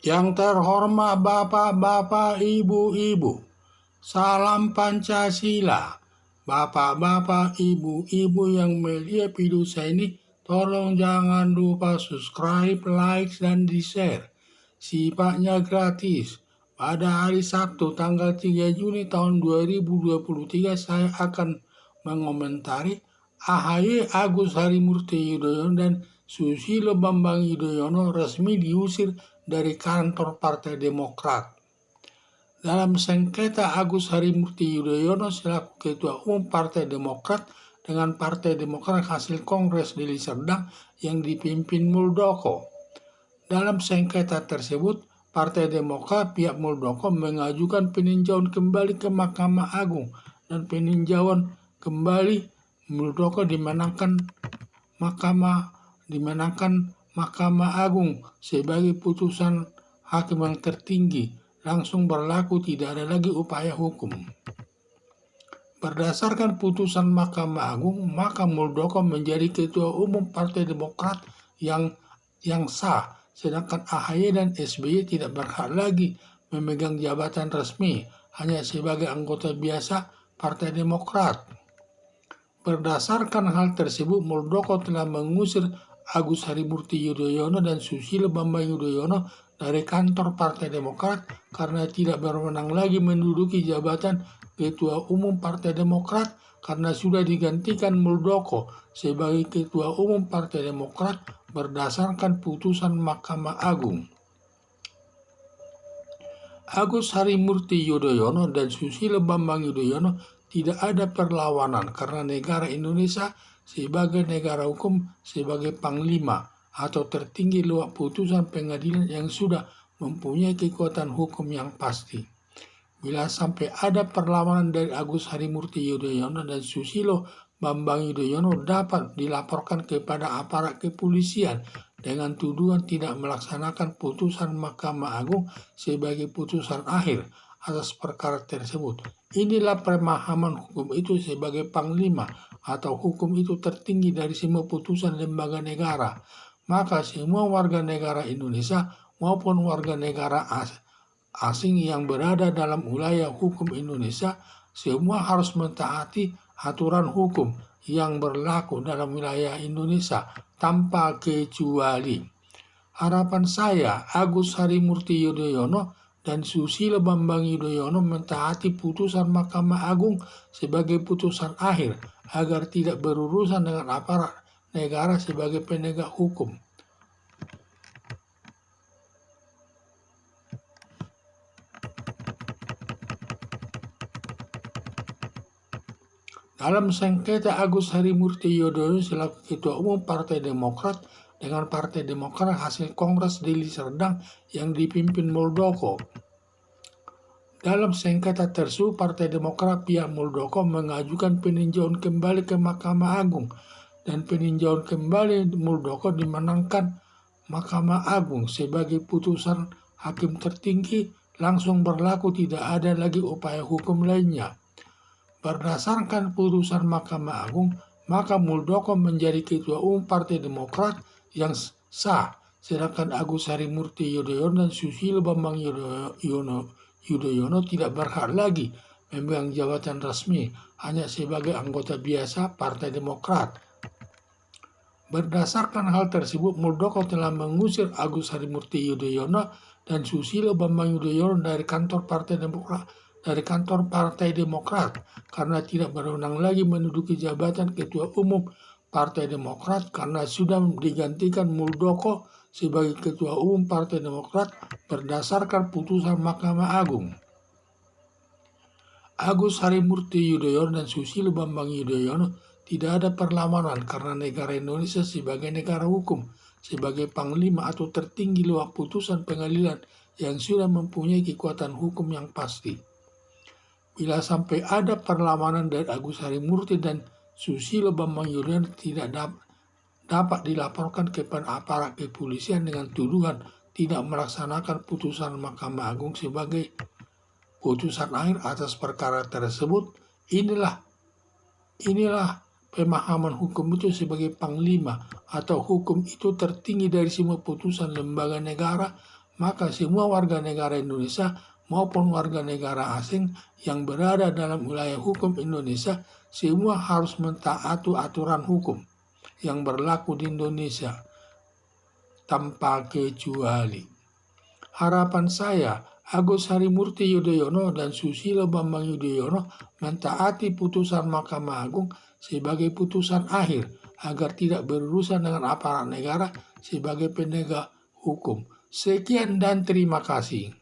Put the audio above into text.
Yang terhormat Bapak-bapak, Ibu-ibu, salam Pancasila. Bapak-bapak, Ibu-ibu yang melihat video saya ini, tolong jangan lupa subscribe, like, dan di-share. Sifatnya gratis. Pada hari Sabtu tanggal 3 Juni tahun 2023 saya akan mengomentari AHY Agus Harimurti Yudhoyono dan Susilo Bambang Yudhoyono resmi diusir dari kantor Partai Demokrat. Dalam sengketa Agus Harimurti Yudhoyono selaku Ketua Umum Partai Demokrat dengan Partai Demokrat hasil Kongres Deli Serdang yang dipimpin Muldoko. Dalam sengketa tersebut, Partai Demokrat pihak Muldoko mengajukan peninjauan kembali ke Mahkamah Agung dan peninjauan kembali Muldoko dimenangkan Mahkamah Agung sebagai putusan hakim yang tertinggi, langsung berlaku, tidak ada lagi upaya hukum. Berdasarkan putusan Mahkamah Agung, maka Muldoko menjadi Ketua Umum Partai Demokrat yang sah, sedangkan AHY dan SBY tidak berhak lagi memegang jabatan resmi, hanya sebagai anggota biasa Partai Demokrat. Berdasarkan hal tersebut, Muldoko telah mengusir Agus Harimurti Yudhoyono dan Susilo Bambang Yudhoyono dari kantor Partai Demokrat karena tidak berwenang lagi menduduki jabatan Ketua Umum Partai Demokrat karena sudah digantikan Muldoko sebagai Ketua Umum Partai Demokrat berdasarkan putusan Mahkamah Agung. Agus Harimurti Yudhoyono dan Susilo Bambang Yudhoyono tidak ada perlawanan karena negara Indonesia sebagai negara hukum, sebagai panglima atau tertinggi lewat putusan pengadilan yang sudah mempunyai kekuatan hukum yang pasti. Bila sampai ada perlawanan dari Agus Harimurti Yudhoyono dan Susilo Bambang Yudhoyono dapat dilaporkan kepada aparat kepolisian dengan tuduhan tidak melaksanakan putusan Mahkamah Agung sebagai putusan akhir atas perkara tersebut. Inilah pemahaman hukum itu sebagai panglima atau hukum itu tertinggi dari semua putusan lembaga negara. Maka semua warga negara Indonesia maupun warga negara asing yang berada dalam wilayah hukum Indonesia semua harus mentaati aturan hukum yang berlaku dalam wilayah Indonesia tanpa kecuali. Harapan saya Agus Harimurti Yudhoyono dan Susilo Bambang Yudhoyono mentaati putusan Mahkamah Agung sebagai putusan akhir agar tidak berurusan dengan aparat negara sebagai penegak hukum. Dalam sengketa Agus Harimurti Yudhoyono selaku Ketua Umum Partai Demokrat dengan Partai Demokrat hasil Kongres Deli Serdang yang dipimpin Muldoko. Dalam sengketa tersebut, Partai Demokrat pihak Muldoko mengajukan peninjauan kembali ke Mahkamah Agung dan peninjauan kembali Muldoko dimenangkan Mahkamah Agung sebagai putusan hakim tertinggi, langsung berlaku, tidak ada lagi upaya hukum lainnya. Berdasarkan putusan Mahkamah Agung, maka Muldoko menjadi Ketua Umum Partai Demokrat yang sah, sedangkan Agus Harimurti Yudhoyono dan Susilo Bambang Yudhoyono tidak berhak lagi memegang jabatan resmi, hanya sebagai anggota biasa Partai Demokrat. Berdasarkan hal tersebut, Muldoko telah mengusir Agus Harimurti Yudhoyono dan Susilo Bambang Yudhoyono dari kantor Partai Demokrat karena tidak berwenang lagi menduduki jabatan Ketua Umum Partai Demokrat karena sudah digantikan Muldoko sebagai Ketua Umum Partai Demokrat berdasarkan putusan Mahkamah Agung. Agus Harimurti Yudhoyono dan Susilo Bambang Yudhoyono tidak ada perlawanan karena negara Indonesia sebagai negara hukum, sebagai panglima atau tertinggi lewat putusan pengadilan yang sudah mempunyai kekuatan hukum yang pasti. Bila sampai ada perlawanan dari Agus Harimurti dan Susilo Bambang Yudhoyono tidak dapat dilaporkan kepada aparat kepolisian dengan tuduhan tidak melaksanakan putusan Mahkamah Agung sebagai putusan akhir atas perkara tersebut. Inilah pemahaman hukum itu sebagai panglima atau hukum itu tertinggi dari semua putusan lembaga negara, maka semua warga negara Indonesia maupun warga negara asing yang berada dalam wilayah hukum Indonesia semua harus mentaati aturan hukum yang berlaku di Indonesia tanpa kecuali. Harapan saya, Agus Harimurti Yudhoyono dan Susilo Bambang Yudhoyono mentaati putusan Mahkamah Agung sebagai putusan akhir agar tidak berurusan dengan aparat negara sebagai penegak hukum. Sekian dan terima kasih.